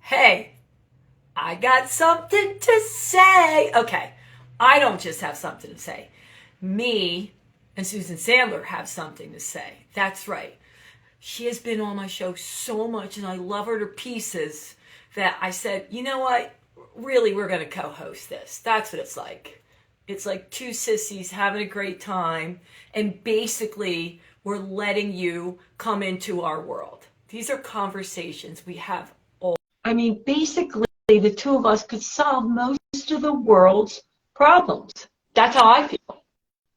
Hey, I got something to say. Okay, I don't just have something to say. Me and Susan Sandler have something to say. That's right. She has been on my show so much and I love her to pieces that I said, you know what? Really, we're going to co-host this. That's what it's like. It's like two sissies having a great time, and basically we're letting you come into our world. These are conversations we have. I mean, basically, the two of us could solve most of the world's problems. That's how I feel.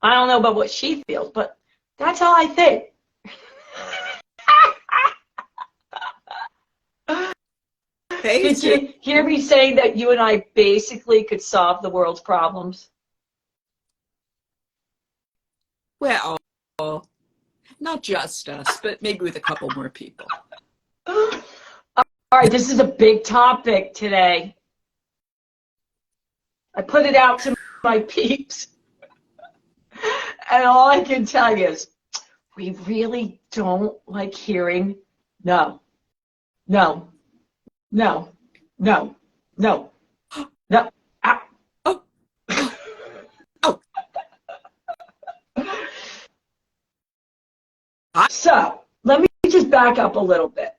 I don't know about what she feels, but that's how I think. Did you hear me say that you and I basically could solve the world's problems? Well, not just us, but maybe with a couple more people. All right, this is a big topic today. I put it out to my peeps. And all I can tell you is we really don't like hearing no, no, no, no, no, no. Ah. Oh. Oh. So let me just back up a little bit.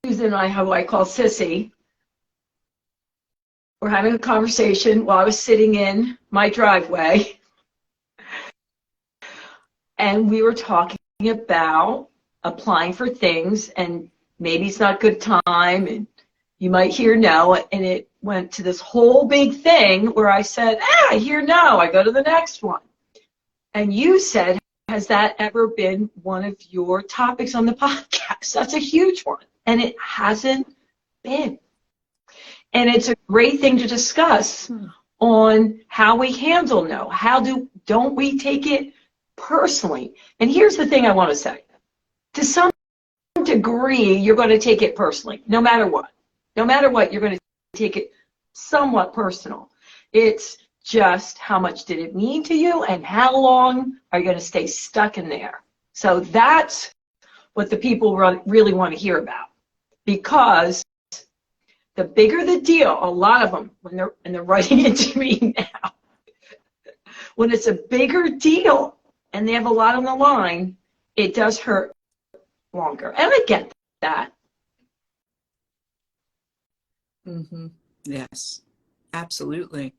Susan and I, who I call Sissy, we're having a conversation while I was sitting in my driveway. And we were talking about applying for things, and maybe it's not good time, and you might hear no, and it went to this whole big thing where I said, I hear no, I go to the next one. And you said, has that ever been one of your topics on the podcast? That's a huge one. And it hasn't been. And it's a great thing to discuss on how we handle no. Don't we take it personally? And here's the thing I want to say. To some degree, you're going to take it personally, no matter what. No matter what, you're going to take it somewhat personal. It's just how much did it mean to you and how long are you going to stay stuck in there? So that's what the people really want to hear about. Because the bigger the deal, a lot of them, when they're writing into me now, when it's a bigger deal and they have a lot on the line, it does hurt longer. And I get that. Mm-hmm. Yes, absolutely.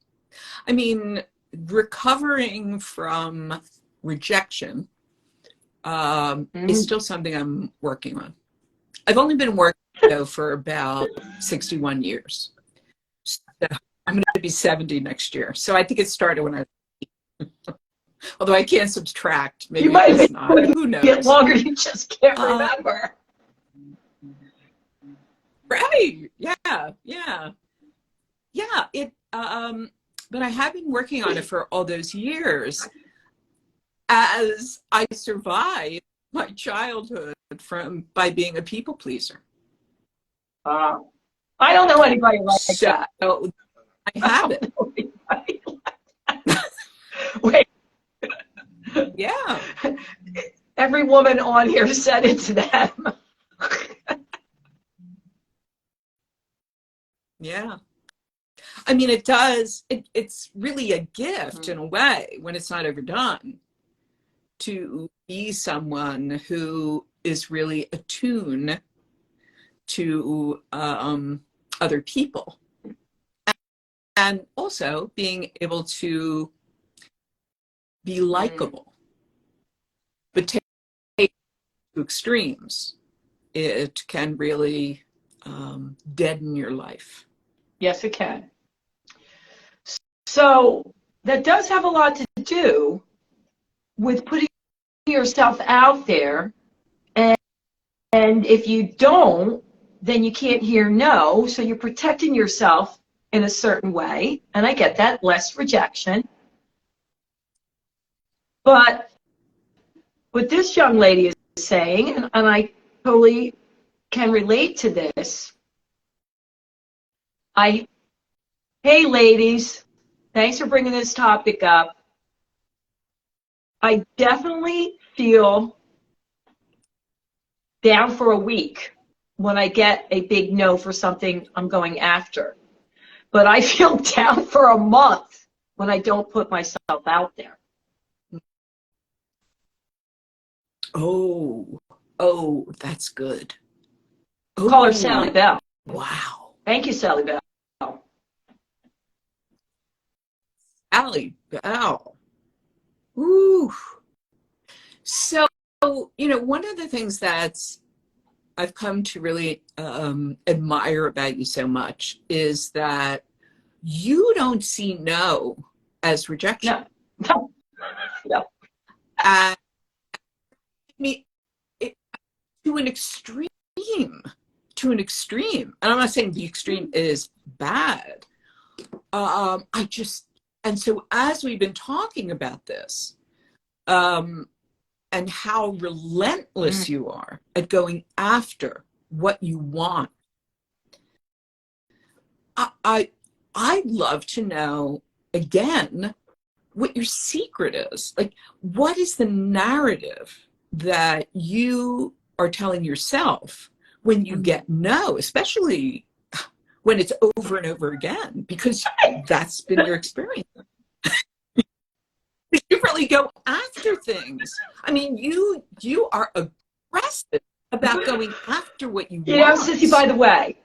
I mean, recovering from rejection is still something I'm working on. I've only been working though for about 61 years. So I'm going to be 70 next year. So I think it started when I was although I can't subtract. Maybe you might it's not. Who knows? Get longer, you just can't remember. Right. Yeah. It but I have been working on it for all those years as I survived my childhood by being a people pleaser. I don't know anybody like that. I have it. Wait. Yeah. Every woman on here said it to them. Yeah. I mean, it does. It's really a gift in a way when it's not overdone to be someone who is really attuned to other people, and also being able to be likable. But take it to extremes, it can really deaden your life. Yes, it can. So that does have a lot to do with putting yourself out there, and if you don't, then you can't hear no, so you're protecting yourself in a certain way, and I get that, less rejection. But what this young lady is saying, and I totally can relate to this, hey ladies, thanks for bringing this topic up. I definitely feel down for a week when I get a big no for something I'm going after. But I feel down for a month when I don't put myself out there. Oh, that's good. Call her Sally Bell. Wow. Thank you, Sally Bell. Sally Bell. Ooh. So, one of the things that's I've come to really admire about you so much is that you don't see no as rejection. No. I mean, to an extreme. And I'm not saying the extreme is bad. And so as we've been talking about this, and how relentless you are at going after what you want, I'd love to know, again, what your secret is. Like, what is the narrative that you are telling yourself when you get no, especially when it's over and over again, because that's been your experience. You really go after things. I mean, you are aggressive about going after what you want. You know, Sissy, by the way,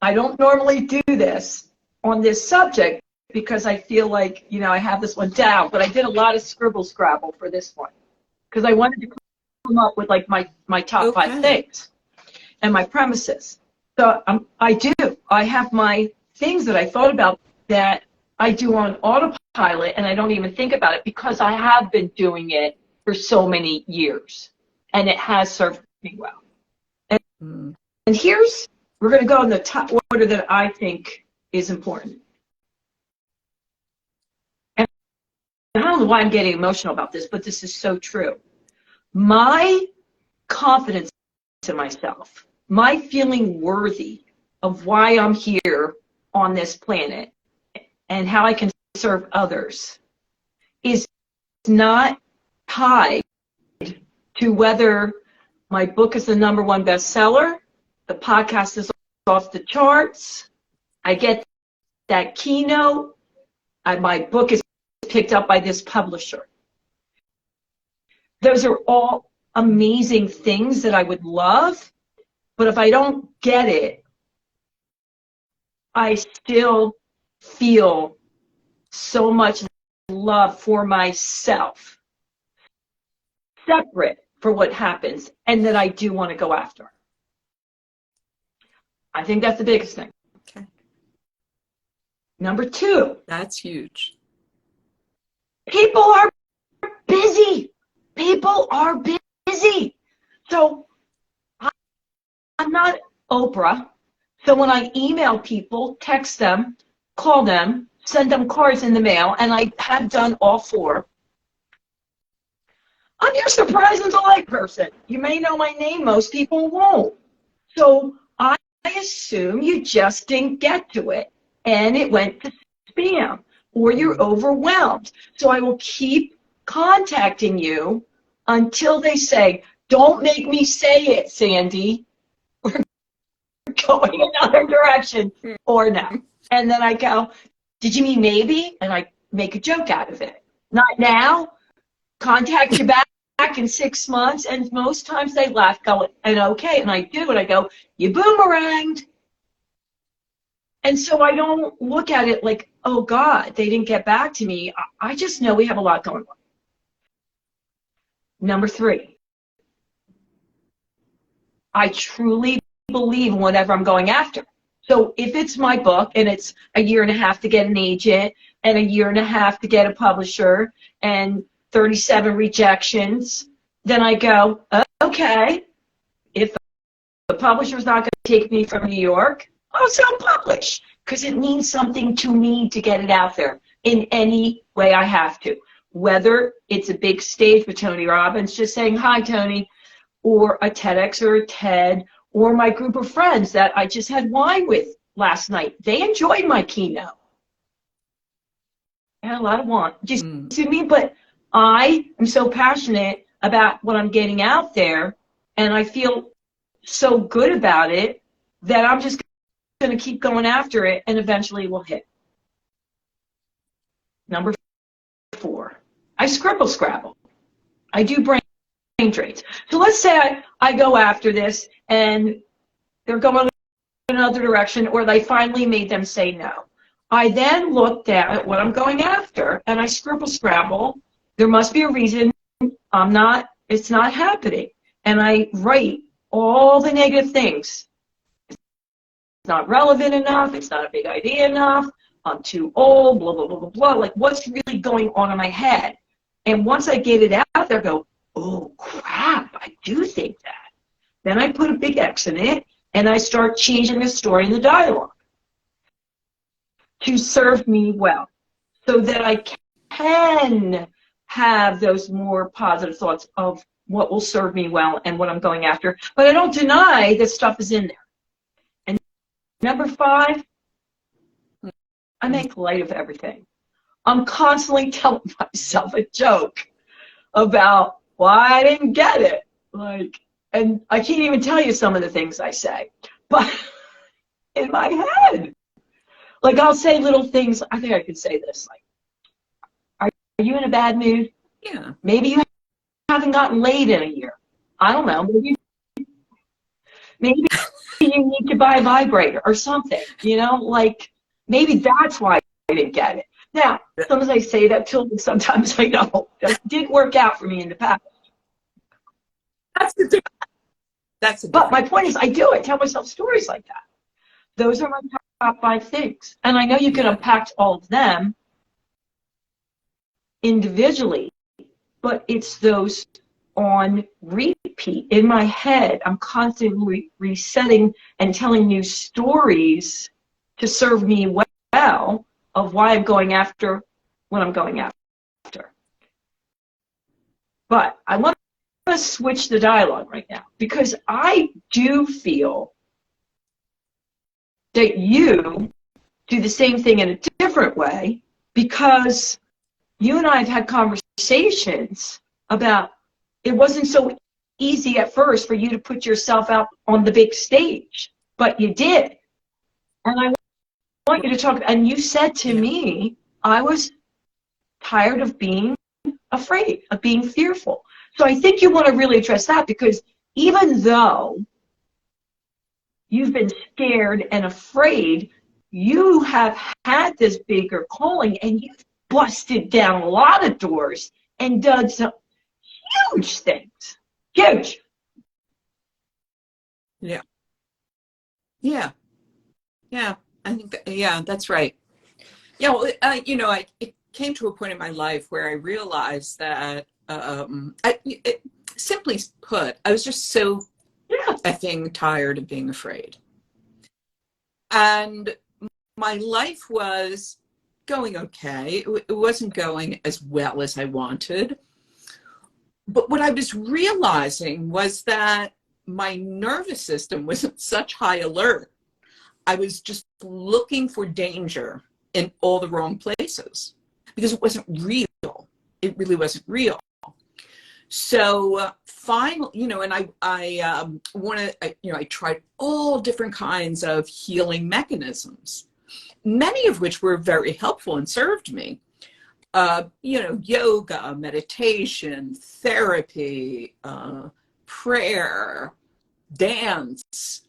I don't normally do this on this subject because I feel like, I have this one down, but I did a lot of scribble scrabble for this one because I wanted to come up with like my top 5 things and my premises. So I do. I have my things that I thought about that I do on autopilot, and I don't even think about it because I have been doing it for so many years, and it has served me well. And we're going to go in the top order that I think is important. And I don't know why I'm getting emotional about this, but this is so true. My confidence in myself, my feeling worthy of why I'm here on this planet and how I can serve others is not tied to whether my book is the #1 bestseller, the podcast is off the charts, I get that keynote, my book is picked up by this publisher. Those are all amazing things that I would love, but if I don't get it, I still feel so much love for myself, separate for what happens, and that I do want to go after. I think that's the biggest thing. Okay. Number 2. That's huge. People are busy. People are busy. So I'm not Oprah. So when I email people, text them, call them, send them cards in the mail, and I have done all 4, I'm your surprise and delight person. You may know my name, most people won't. So I assume you just didn't get to it, and it went to spam, or you're overwhelmed. So I will keep contacting you until they say, don't make me say it, Sandy. We're going another direction, or no. And then I go, did you mean maybe? And I make a joke out of it. Not now. Contact you back in 6 months. And most times they laugh, go, and okay. And I do. And I go, you boomeranged. And so I don't look at it like, oh, God, they didn't get back to me. I just know we have a lot going on. Number 3, I truly believe in whatever I'm going after. So if it's my book and it's a year and a half to get an agent and a year and a half to get a publisher and 37 rejections, then I go, okay, if the publisher's not going to take me from New York, I'll self-publish because it means something to me to get it out there in any way I have to. Whether it's a big stage with Tony Robbins just saying, hi, Tony, or a TEDx or a TED, or my group of friends that I just had wine with last night. They enjoyed my keynote. I had a lot of wine. Do you see me? But I am so passionate about what I'm getting out there, and I feel so good about it that I'm just going to keep going after it, and eventually it will hit. Number 4, I scribble scrabble. I do brain drains. So let's say I go after this and they're going in another direction, or they finally made them say no. I then look down at what I'm going after and I scribble scrabble. There must be a reason it's not happening. And I write all the negative things. It's not relevant enough. It's not a big idea enough. I'm too old, blah, blah, blah, blah, blah. Like, what's really going on in my head? And once I get it out there, I go, oh, crap, I do think that. Then I put a big X in it, and I start changing the story and the dialogue to serve me well so that I can have those more positive thoughts of what will serve me well and what I'm going after. But I don't deny that stuff is in there. And number 5, I make light of everything. I'm constantly telling myself a joke about why I didn't get it. And I can't even tell you some of the things I say. But in my head, I'll say little things. I think I could say this. Are you in a bad mood? Yeah. Maybe you haven't gotten laid in a year. I don't know. Maybe you need to buy a vibrator or something. Maybe that's why I didn't get it. Now, sometimes I say that to me, sometimes I don't. That didn't work out for me in the past. That's the difference. But my point is, I do. I tell myself stories like that. Those are my top 5 things. And I know you can unpack all of them individually, but it's those on repeat. In my head, I'm constantly resetting and telling new stories to serve me well of why I'm going after what I'm going after. But I want to switch the dialogue right now, because I do feel that you do the same thing in a different way, because you and I have had conversations about it wasn't so easy at first for you to put yourself out on the big stage, but you did. And I want you to talk, and you said to me, I was tired of being afraid, of being fearful. So I think you want to really address that, because even though you've been scared and afraid, you have had this bigger calling, and you've busted down a lot of doors and done some huge things. Huge. Yeah. Yeah. Yeah. I think that's right. Yeah. Well, it came to a point in my life where I realized that, simply put, I was just so effing tired of being afraid. And my life was going okay. It wasn't going as well as I wanted. But what I was realizing was that my nervous system was at such high alert. I was just looking for danger in all the wrong places, because it wasn't real. It really wasn't real. So finally, and I tried all different kinds of healing mechanisms, many of which were very helpful and served me. Yoga, meditation, therapy, prayer, dance,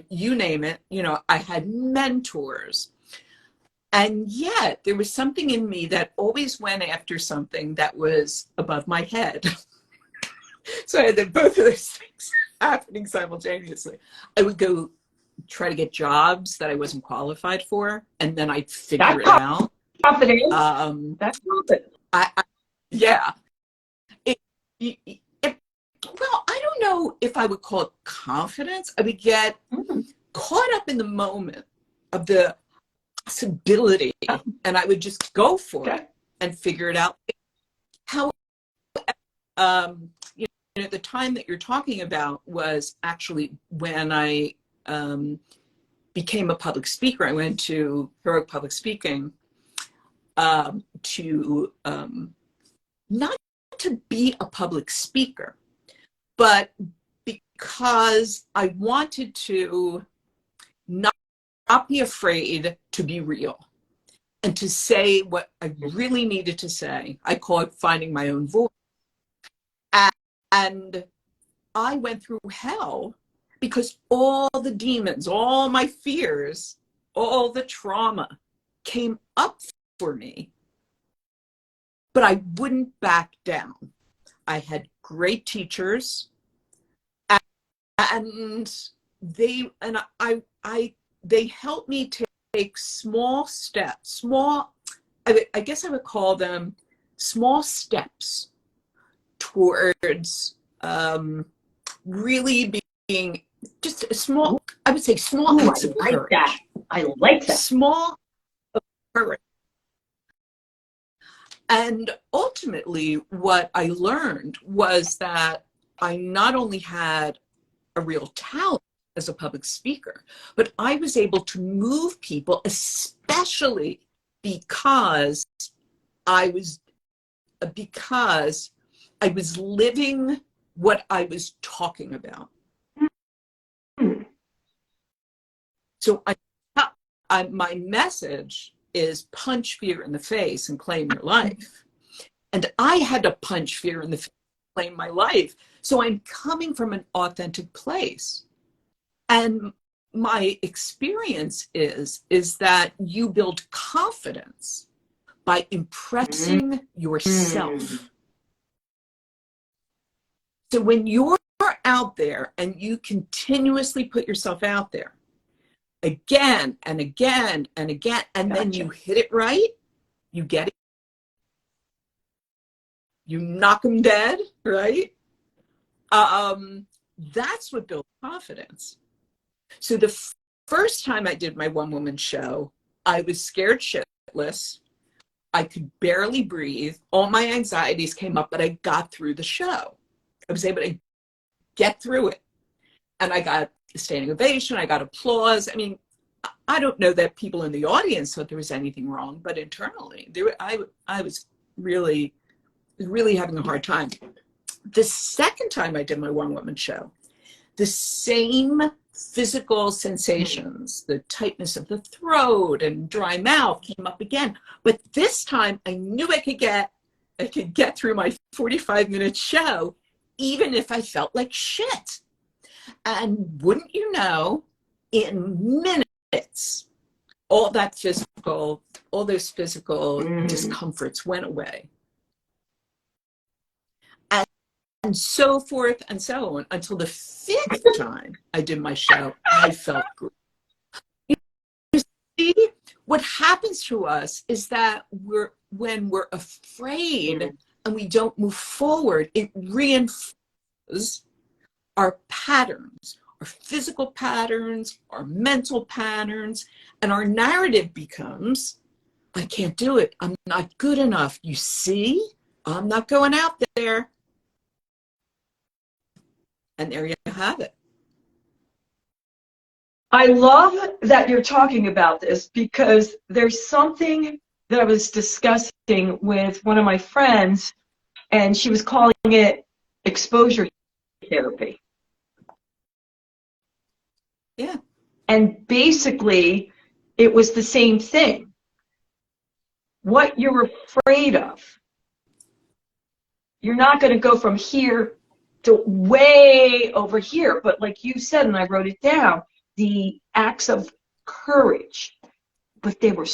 you name it. I had mentors. And yet there was something in me that always went after something that was above my head. So I had both of those things happening simultaneously. I would go try to get jobs that I wasn't qualified for, and then I'd figure it out. Confidence. That's confidence. Yeah. Well, I don't know if I would call it confidence. I would get caught up in the moment of the possibility, and I would just go for it and figure it out. How, the time that you're talking about was actually when I became a public speaker. I went to Heroic Public Speaking to not to be a public speaker, but because I wanted to not be afraid to be real and to say what I really needed to say. I call it finding my own voice. And I went through hell because all the demons, all my fears, all the trauma came up for me, but I wouldn't back down. I had great teachers, and they helped me take small steps, I guess I would call them small steps towards really being just a small, I would say small acts of courage. I like that. Small courage. And ultimately, what I learned was that I not only had a real talent as a public speaker, but I was able to move people, especially because I was living what I was talking about. So my message is punch fear in the face and claim your life. And I had to punch fear in the face and claim my life. So I'm coming from an authentic place. And my experience is that you build confidence by impressing yourself. So when you're out there and you continuously put yourself out there, again and again and again, and then you hit it right, you get it, you knock them dead, right? That's what builds confidence. So the first time I did my one-woman show, I was scared shitless. I could barely breathe. All my anxieties came up, but I got through the show. I was able to get through it. And I got a standing ovation. I got applause. I mean, I don't know that people in the audience thought there was anything wrong, but internally, I was really having a hard time. The second time I did my one-woman show, the same physical sensations, the tightness of the throat and dry mouth came up again. But this time I knew I could get through my 45-minute show, even if I felt like shit. And wouldn't you know, in minutes, all those physical discomforts went away. And so forth and so on, until the fifth time I did my show, I felt great. You see, what happens to us is that when we're afraid and we don't move forward, it reinforces our patterns, our physical patterns, our mental patterns, and our narrative becomes, I can't do it. I'm not good enough. You see, I'm not going out there. And there you have it. I love that you're talking about this, because there's something that I was discussing with one of my friends, and she was calling it exposure therapy. Yeah. And basically, it was the same thing. What you're afraid of, you're not going to go from here to way over here. But like you said, and I wrote it down, the acts of courage, but they were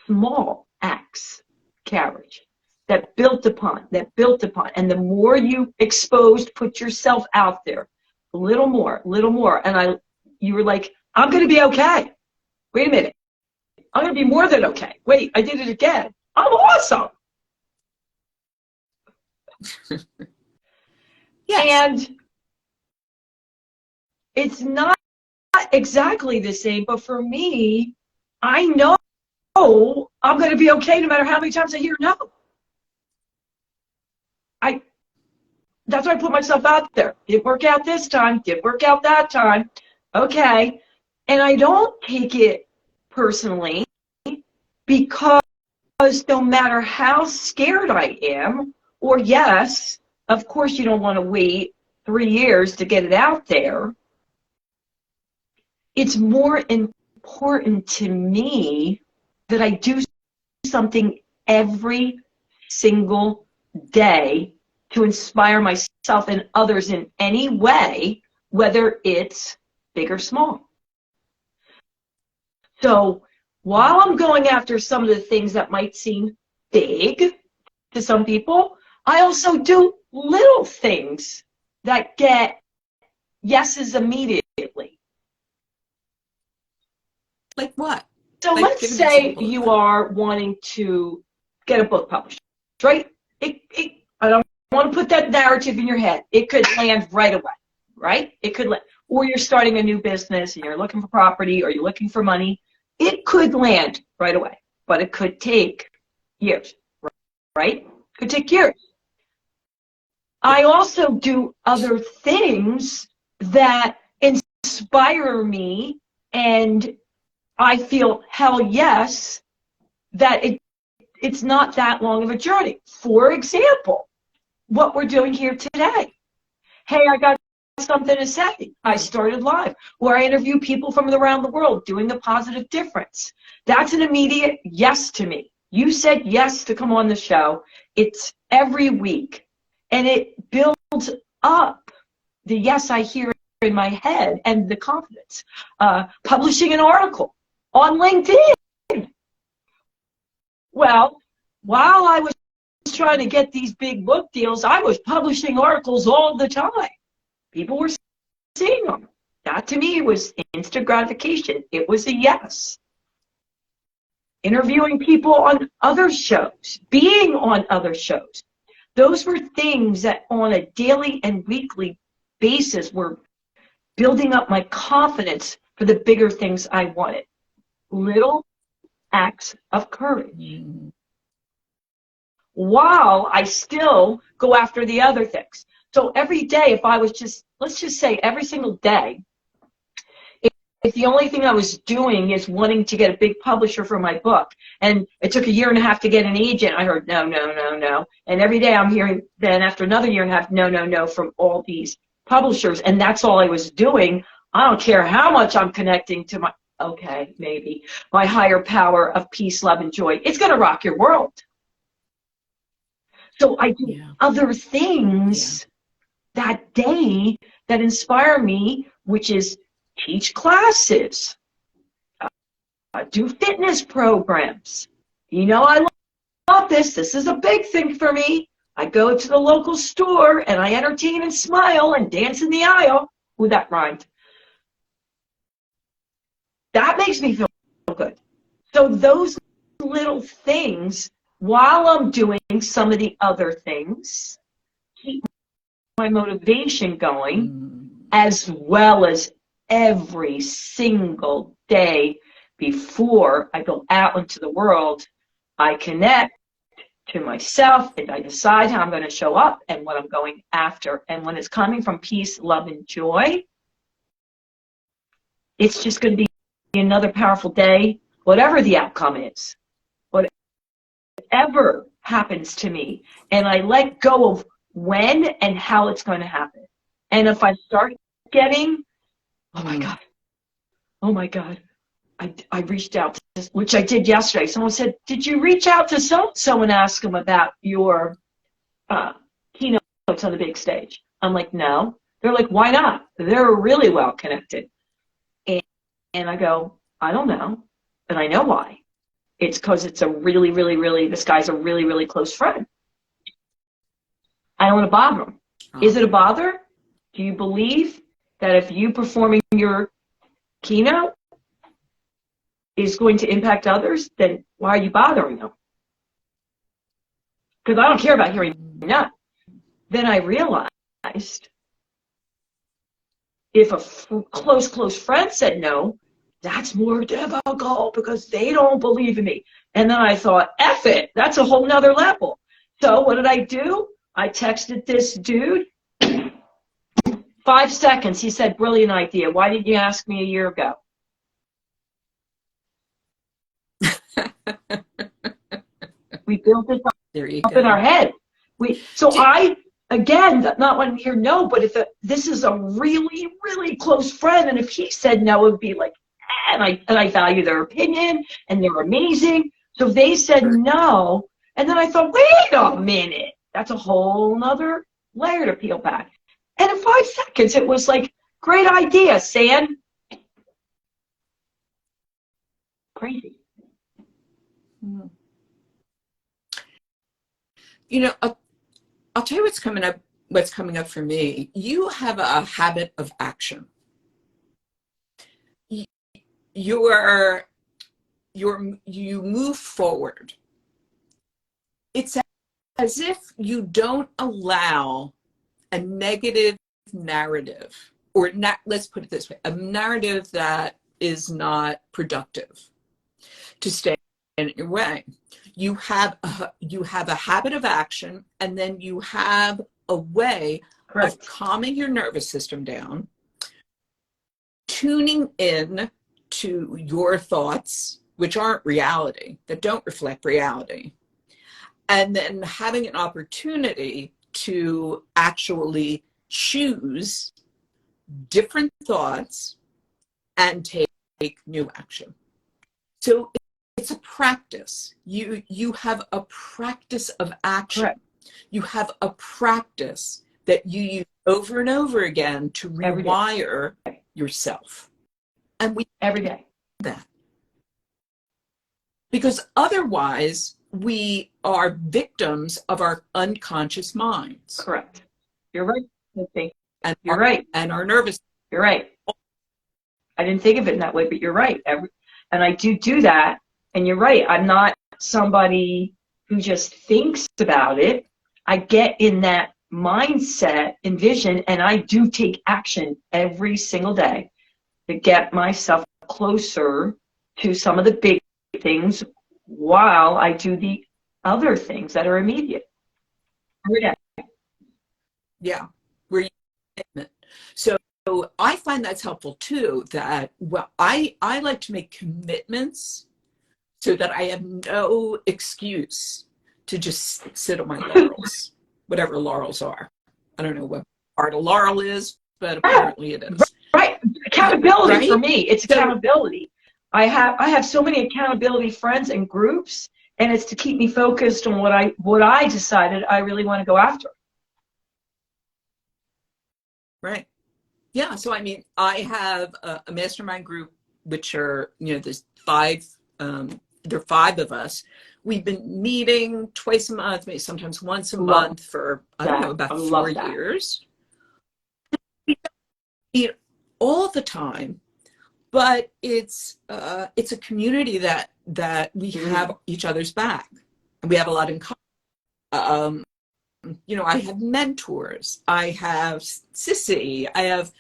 small acts, courage, that built upon. And the more you exposed, put yourself out there, a little more. And you were like, I'm going to be okay. Wait a minute. I'm going to be more than okay. Wait, I did it again. I'm awesome. Yes. And it's not exactly the same, but for me, I know I'm going to be okay no matter how many times I hear no. That's why I put myself out there. Didn't work out this time, didn't work out that time. Okay. And I don't take it personally, because no matter how scared I am, or yes, of course you don't want to wait 3 years to get it out there, it's more important to me that I do something every single day to inspire myself and others in any way, whether it's big or small. So while I'm going after some of the things that might seem big to some people, I also do little things that get yeses immediately. Like what? So Like, let's give an say example of you that. are wanting to get a book published, right? I don't want to put that narrative in your head. It could land right away, right? It could land. Or you're starting a new business and you're looking for property or you're looking for money. It could land right away, but it could take years, right? It could take years. I also do other things that inspire me, and I feel, hell yes, that it's not that long of a journey. For example, what we're doing here today. Hey, I got something to say. I started live where I interview people from around the world doing the positive difference. That's an immediate yes to me. You said yes to come on the show. It's every week. And it builds up the yes I hear in my head and the confidence. Publishing an article on LinkedIn. Well, while I was trying to get these big book deals, I was publishing articles all the time. People were seeing them. That to me was instant gratification. It was a yes. Interviewing people on other shows, being on other shows. Those were things that on a daily and weekly basis were building up my confidence for the bigger things I wanted. Little acts of courage. While I still go after the other things. So every day, if I was just, let's just say every single day, if the only thing I was doing is wanting to get a big publisher for my book, and it took 1.5 years to get an agent, I heard no, no, no, no. And every day I'm hearing then after another 1.5 years, no, no, no from all these publishers, and that's all I was doing. I don't care how much I'm connecting to my, okay, maybe, my higher power of peace, love, and joy. It's going to rock your world. So I do other things that day that inspire me, which is teach classes, do fitness programs. You know, I love this. This is a big thing for me. I go to the local store and I entertain and smile and dance in the aisle. Ooh, that rhymed. That makes me feel good. So those little things, while I'm doing some of the other things, keep my motivation going, as well as every single day before I go out into the world, I connect to myself and I decide how I'm going to show up and what I'm going after. And when it's coming from peace, love, and joy, it's just going to be another powerful day, whatever the outcome is, whatever happens to me. And I let go of when and how it's going to happen. And if I start getting, oh my God, I reached out to this, which I did yesterday. Someone said, did you reach out to so-and-so and ask them about your keynotes on the big stage? I'm like, no. They're like, why not? They're really well connected. And I go, I don't know, but I know why. It's because it's a really, really, really, this guy's a really, really close friend. I don't want to bother him. Is it a bother? Do you believe that if you performing your keynote is going to impact others, then why are you bothering them? Because I don't care about hearing no. Then I realized if a close friend said no, that's more difficult because they don't believe in me. And then I thought, F it, that's a whole nother level. So what did I do? I texted this dude. 5 seconds. He said, brilliant idea. Why didn't you ask me a year ago? We built this up in our head. again, not wanting to hear no, but if this is a really, really close friend, and if he said no, it would be like, and I value their opinion, and they're amazing. So they said no, and then I thought, wait a minute, that's a whole nother layer to peel back. And in 5 seconds, it was like, great idea, San. Crazy. You know, I'll tell you what's coming up for me. You have a habit of action. You move forward. It's as if you don't allow a negative narrative, or let's put it this way, a narrative that is not productive, to stay in your way. You have a habit of action, and then you have a way of calming your nervous system down, tuning in to your thoughts, which aren't reality, that don't reflect reality, and then having an opportunity to actually choose different thoughts and take new action. So it's a practice. You have a practice of action. Correct. You have a practice that you use over and over again to rewire yourself. And we every day do that. Because otherwise we are victims of our unconscious minds. Correct. You're right. And you're right. And our nervous. You're right. I didn't think of it in that way, but you're right. And I do that. And you're right. I'm not somebody who just thinks about it. I get in that mindset and vision, and I do take action every single day to get myself closer to some of the big things while I do the other things that are immediate. Every day. Yeah. So I find that's helpful too, that, well, I like to make commitments so that I have no excuse to just sit on my laurels, whatever laurels are. I don't know what part a laurel is, but apparently it is. Right. Accountability for me. It's accountability. I have so many accountability friends and groups, and it's to keep me focused on what I decided I really want to go after. Right. Yeah. So, I mean, I have a mastermind group, which are, there's there are 5 of us. We've been meeting twice a month, maybe sometimes once a month for, I don't know, about 4 years. We meet all the time, but it's a community that we have each other's back, and we have a lot in common. I have mentors, I have Sissy, I have,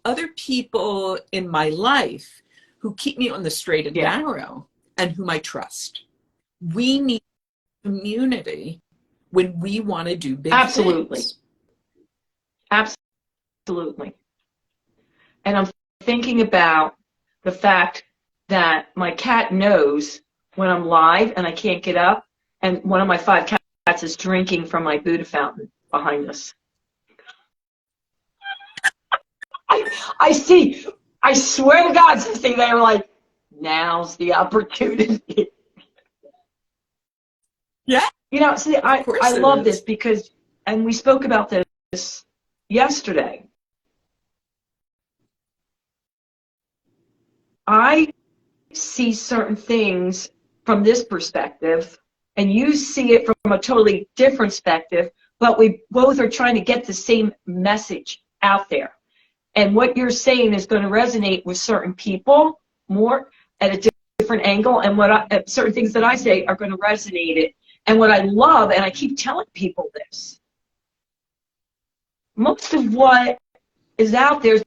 other people in my life who keep me on the straight and narrow and whom I trust. We need community when we want to do big things. Absolutely. And I'm thinking about the fact that my cat knows when I'm live and I can't get up, and one of my 5 cats is drinking from my Buddha fountain behind us. I see. I swear to God, Sissy, they were like, now's the opportunity. Yeah. See, I love this because, and we spoke about this yesterday. I see certain things from this perspective, and you see it from a totally different perspective, but we both are trying to get the same message out there. And what you're saying is going to resonate with certain people more at a different angle, and certain things that I say are going to resonate it. And what I love, and I keep telling people this, most of what is out there has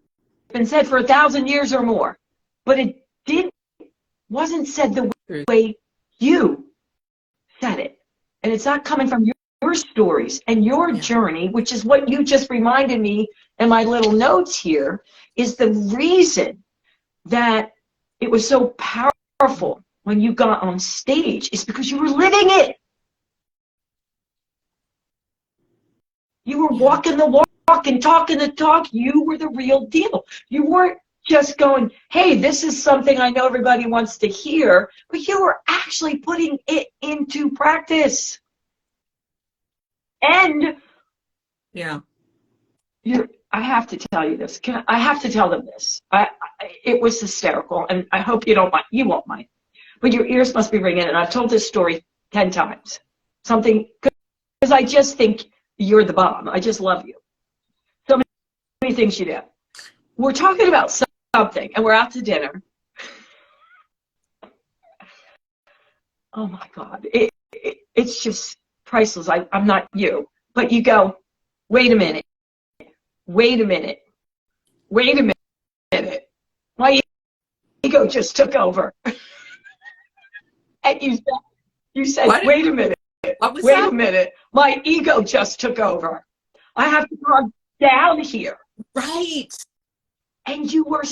been said for 1,000 years or more, but it wasn't said the way you said it. And it's not coming from your stories and your journey, which is what you just reminded me in my little notes here, is the reason that it was so powerful when you got on stage is because you were living it. You were walking the walk and talking the talk. You were the real deal. You weren't just going, hey, this is something I know everybody wants to hear, but you were actually putting it into practice. And Yeah. I have to tell you this. I have to tell them this. It was hysterical, and I hope you don't mind. You won't mind. But your ears must be ringing, and I've told this story 10 times. Something, because I just think you're the bomb. I just love you. So many things you do. We're talking about something, and we're out to dinner. Oh, my God. It's just priceless. I'm not you. But you go, wait a minute. Wait a minute. Wait a minute. My ego just took over. And you said, wait a minute. Wait a minute. My ego just took over. I have to calm down here. Right. And you were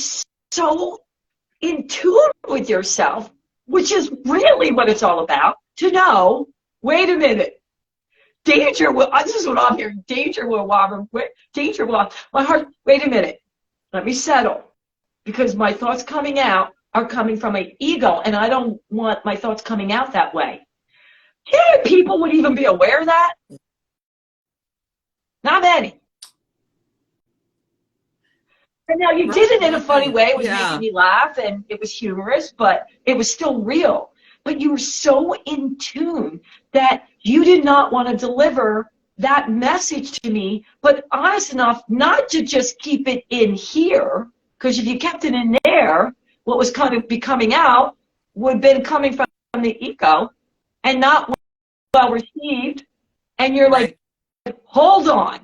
so in tune with yourself, which is really what it's all about, to know, wait a minute. Danger will, this is what I'm hearing, danger will, my heart, wait a minute. Let me settle. Because my thoughts coming out are coming from an ego, and I don't want my thoughts coming out that way. Yeah, people would even be aware of that. Not many. And now you did it in a funny way. It was making me laugh, and it was humorous, but it was still real. But you were so in tune that you did not want to deliver that message to me, but honest enough not to just keep it in here, because if you kept it in there, what was kind of be coming out would have been coming from the ego and not well received. And you're like, hold on.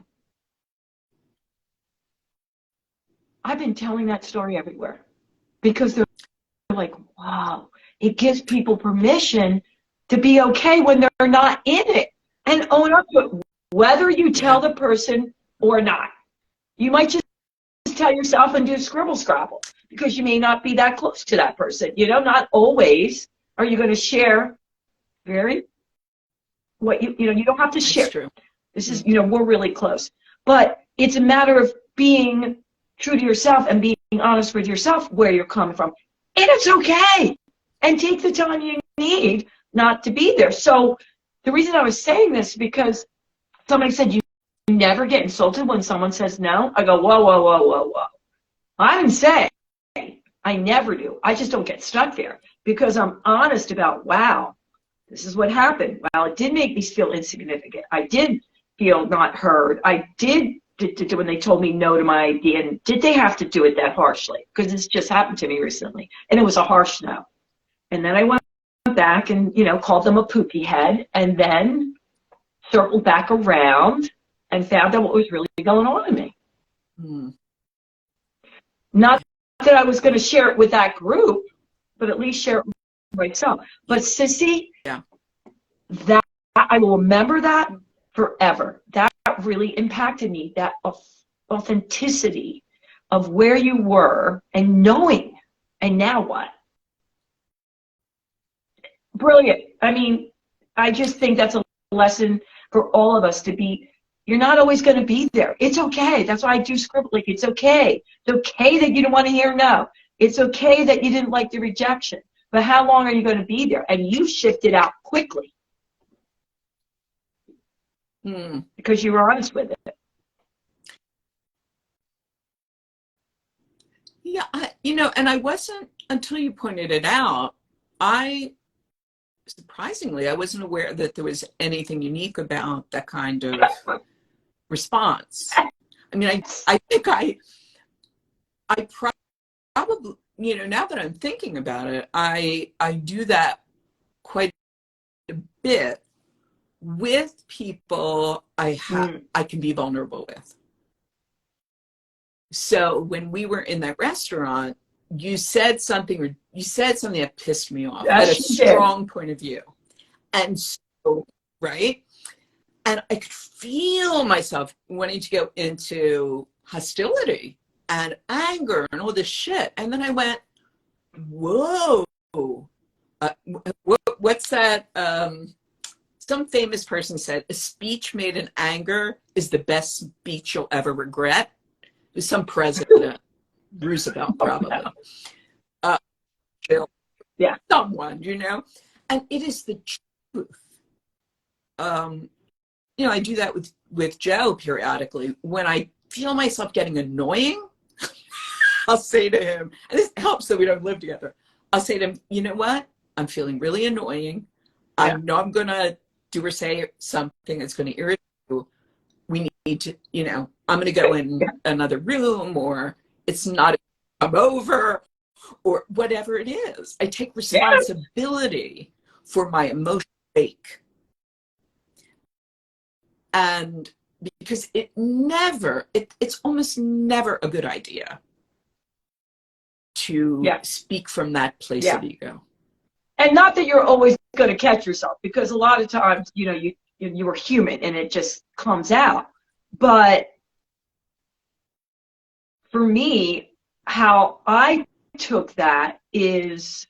I've been telling that story everywhere because they're like, wow, it gives people permission to be okay when they're not in it and own up to it, whether you tell the person or not. You might just tell yourself and do scribble scrabble because you may not be that close to that person. You know, not always are you going to share what you know, you don't have to share. True. This is, you know, we're really close. But it's a matter of being true to yourself and being honest with yourself where you're coming from. And it's okay. And take the time you need not to be there. So the reason I was saying this is because somebody said you never get insulted when someone says no. I go, whoa, whoa, whoa, whoa, whoa. I didn't say. I never do. I just don't get stuck there because I'm honest about, wow, this is what happened. Wow, it did make me feel insignificant. I did feel not heard. I did when they told me no to my idea. And did they have to do it that harshly? Because this just happened to me recently. And it was a harsh no. And then I went back and, you know, called them a poopy head and then circled back around and found out what was really going on in me. Not that I was going to share it with that group, but at least share it with myself. But Sissy, that I will remember that forever. That really impacted me, that authenticity of where you were and knowing, and now what? Brilliant. I mean, I just think that's a lesson for all of us to be. You're not always going to be there. It's okay. That's why I do scribble. Like, it's okay. It's okay that you don't want to hear no. It's okay that you didn't like the rejection. But how long are you going to be there? And you shifted out quickly. Because you were honest with it. Yeah, you know, and I wasn't, until you pointed it out, surprisingly, I wasn't aware that there was anything unique about that kind of response. I mean, I think I probably, you know, now that I'm thinking about it, I do that quite a bit with people I can be vulnerable with. So when we were in that restaurant, you said something that pissed me off at a strong point of view. And so, right? And I could feel myself wanting to go into hostility and anger and all this shit. And then I went, whoa, what's that some famous person said, a speech made in anger is the best speech you'll ever regret. It was some president, Roosevelt probably. Yeah. Someone, and it is the truth. I do that with Joe periodically. When I feel myself getting annoying, I'll say to him, and this helps that we don't live together. I'll say to him, you know what? I'm feeling really annoying. Yeah. I know I'm going to do or say something that's going to irritate you. We need to, I'm going to go in another room, or it's not come over, or whatever it is. I take responsibility for my emotional wake. And because it's almost never a good idea to speak from that place of ego. And not that you're always going to catch yourself, because a lot of times, you are human and it just comes out. But for me, how I took that is,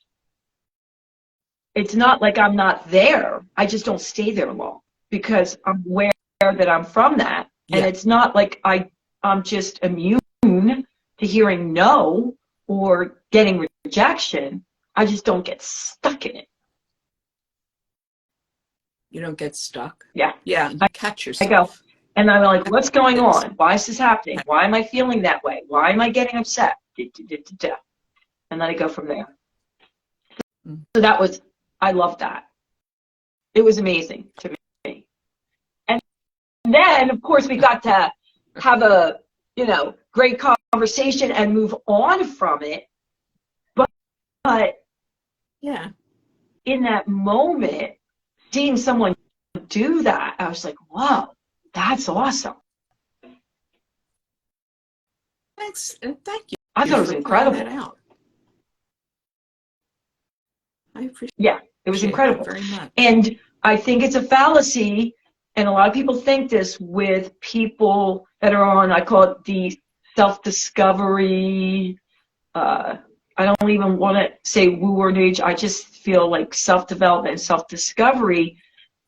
it's not like I'm not there. I just don't stay there long because I'm aware that I'm from that. And it's not like I'm just immune to hearing no or getting rejection. I just don't get stuck in it. You don't get stuck? Yeah. Yeah, you catch yourself. I go, and I'm like, what's going on? Why is this happening? Why am I feeling that way? Why am I getting upset? And then I go from there. So I love that. It was amazing to me. And then, of course, we got to have a, great conversation and move on from it. But in that moment, seeing someone do that, I was like, wow, that's awesome. Thanks, and thank you. I thought it was incredible. That out. I appreciate it was incredible. Very much. And I think it's a fallacy, and a lot of people think this with people that are on, I call it the self-discovery, I don't even want to say woo or new age. I just feel like self-development and self-discovery,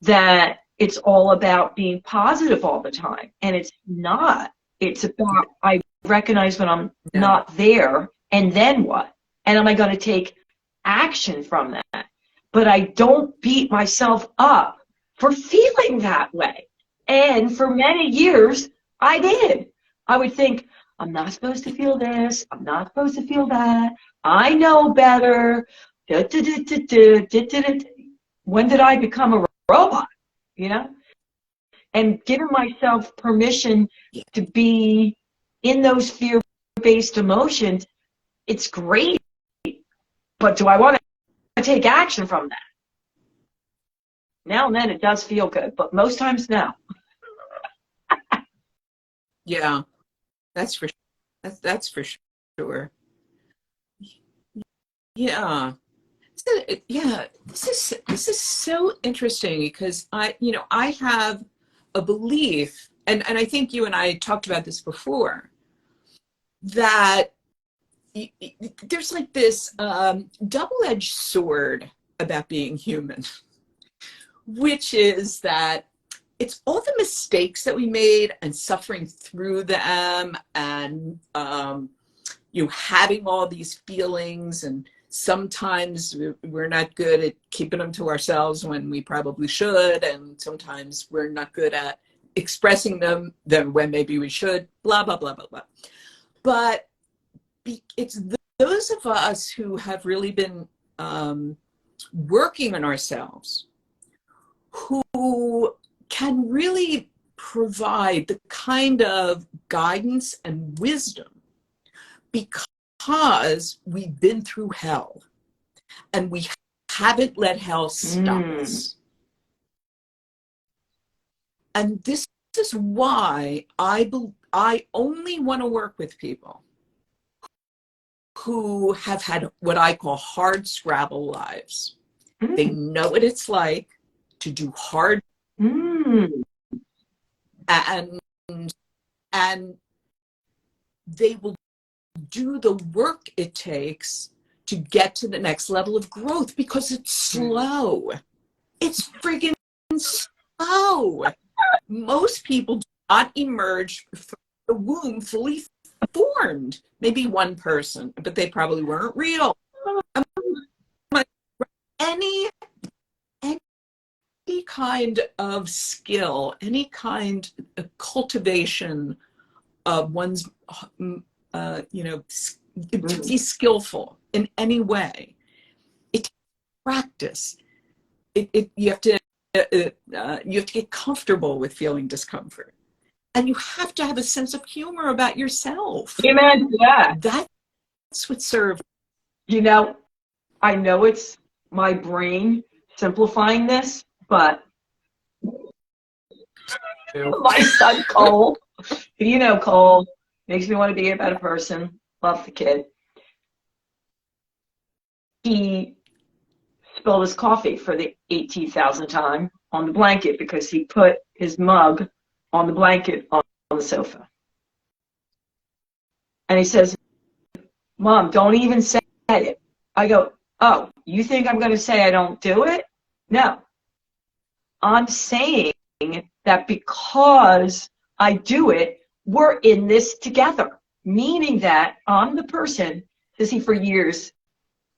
that it's all about being positive all the time. And it's not. It's about, I recognize when I'm not there, and then what? And am I going to take action from that? But I don't beat myself up for feeling that way. And for many years, I did. I would think, I'm not supposed to feel this. I'm not supposed to feel that. I know better. When did I become a robot? And giving myself permission to be in those fear-based emotions, it's great. But do I want to take action from that? Now and then it does feel good, but most times no. Yeah, that's for sure. That's for sure. Yeah. So, this is so interesting, because I have a belief, and I think you and I talked about this before, that there's like this double-edged sword about being human, which is that it's all the mistakes that we made and suffering through them, and having all these feelings, and sometimes we're not good at keeping them to ourselves when we probably should, and sometimes we're not good at expressing them when maybe we should, blah, blah, blah, blah, blah. But it's those of us who have really been working on ourselves who can really provide the kind of guidance and wisdom, because we've been through hell and we haven't let hell stop us. And this is why I only want to work with people who have had what I call hard scrabble lives. They know what it's like to do hard and they will do the work it takes to get to the next level of growth, because it's slow. It's friggin' And so, most people do not emerge from the womb fully formed. Maybe one person, but they probably weren't real. Any kind of skill, any kind of cultivation of one's, to be skillful in any way, it takes practice. You have to get comfortable with feeling discomfort, and you have to have a sense of humor about yourself. Amen. Yeah, that's what serves. I know it's my brain simplifying this, but my son Cole, Cole makes me want to be a better person. Love the kid. He spilled his coffee for the 18,000th time on the blanket because he put his mug on the blanket on the sofa. And he says, Mom, don't even say it. I go, oh, you think I'm going to say I don't do it? No. I'm saying that because I do it, we're in this together. Meaning that I'm the person, see, for years,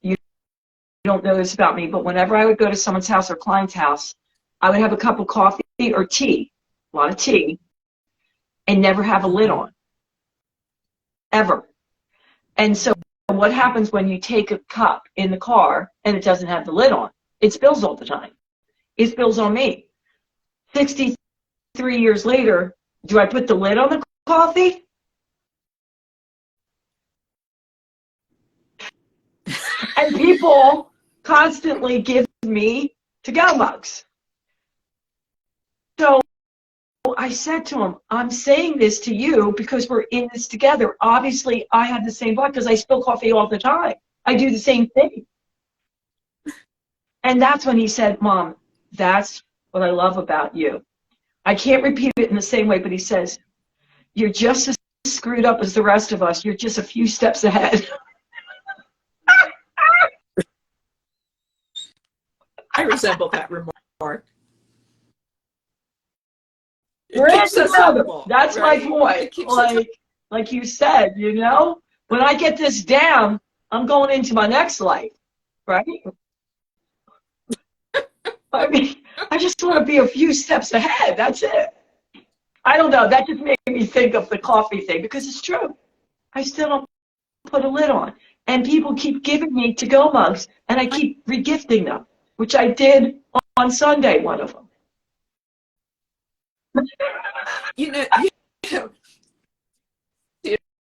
you don't know this about me, but whenever I would go to someone's house or client's house, I would have a cup of coffee or tea, a lot of tea, and never have a lid on. Ever. And so what happens when you take a cup in the car and it doesn't have the lid on? It spills all the time. It spills on me. 63 years later, do I put the lid on the coffee? And people constantly give me to-go mugs. So I said to him, I'm saying this to you because we're in this together. Obviously, I have the same blood because I spill coffee all the time. I do the same thing. And that's when he said, Mom, that's what I love about you. I can't repeat it in the same way, but he says, you're just as screwed up as the rest of us. You're just a few steps ahead. I resemble that remark. That's right? My point. Like you said, when I get this down, I'm going into my next life, right? I mean, I just want to be a few steps ahead. That's it. I don't know. That just made me think of the coffee thing because it's true. I still don't put a lid on. And people keep giving me to-go mugs, and I keep regifting them, which I did on Sunday, one of them. It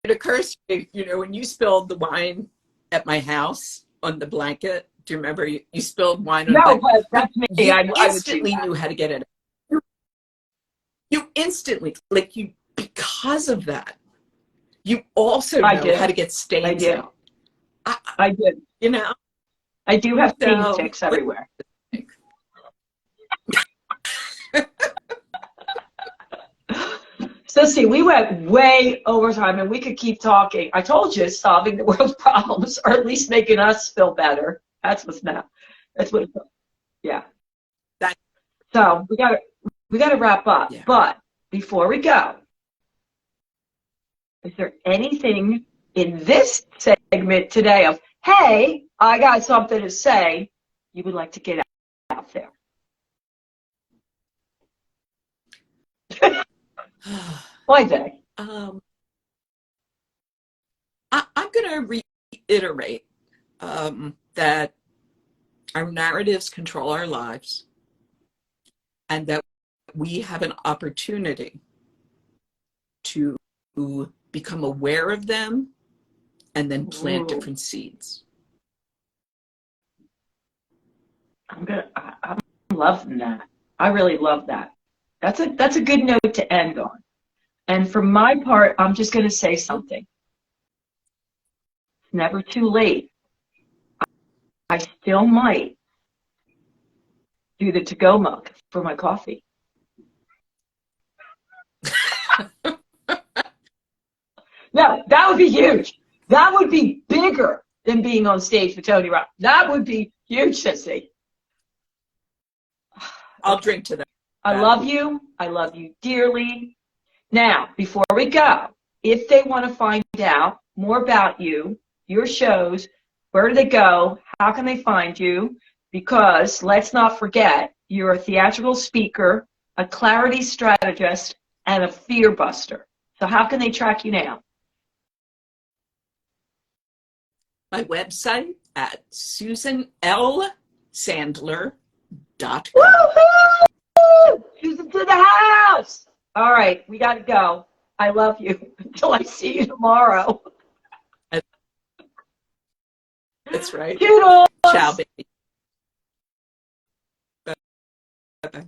occurs to me, when you spilled the wine at my house on the blanket, do you remember you spilled wine on the blanket? No, but that's me. You instantly knew how to get it. You instantly, because of that, you also know how to get stains out. I did. I do have stain sticks everywhere. So see, we went way over time, and we could keep talking. I told you, solving the world's problems, or at least making us feel better. That's what's now. That's what it's. Yeah. So we got to wrap up. Yeah. But before we go, is there anything in this segment today of, hey, I got something to say, you would like to get out there? Why, Day? I'm going to reiterate that our narratives control our lives, and that we have an opportunity to become aware of them and then plant different seeds. I'm loving that. I really love that. That's a good note to end on. And for my part, I'm just going to say something. It's never too late. I still might do the to-go mug for my coffee. No, that would be huge. That would be bigger than being on stage with Tony Robbins. That would be huge, Sissy. I'll drink to that. I love you. I love you dearly. Now, before we go, if they want to find out more about you, your shows, where do they go? How can they find you? Because let's not forget, you're a theatrical speaker, a clarity strategist, and a fear-buster. So how can they track you now? My website at susanlsandler.com. Woohoo! Susan to the house! All right, we got to go. I love you. Until I see you tomorrow. That's right. Toodles! Ciao, baby. Bye-bye.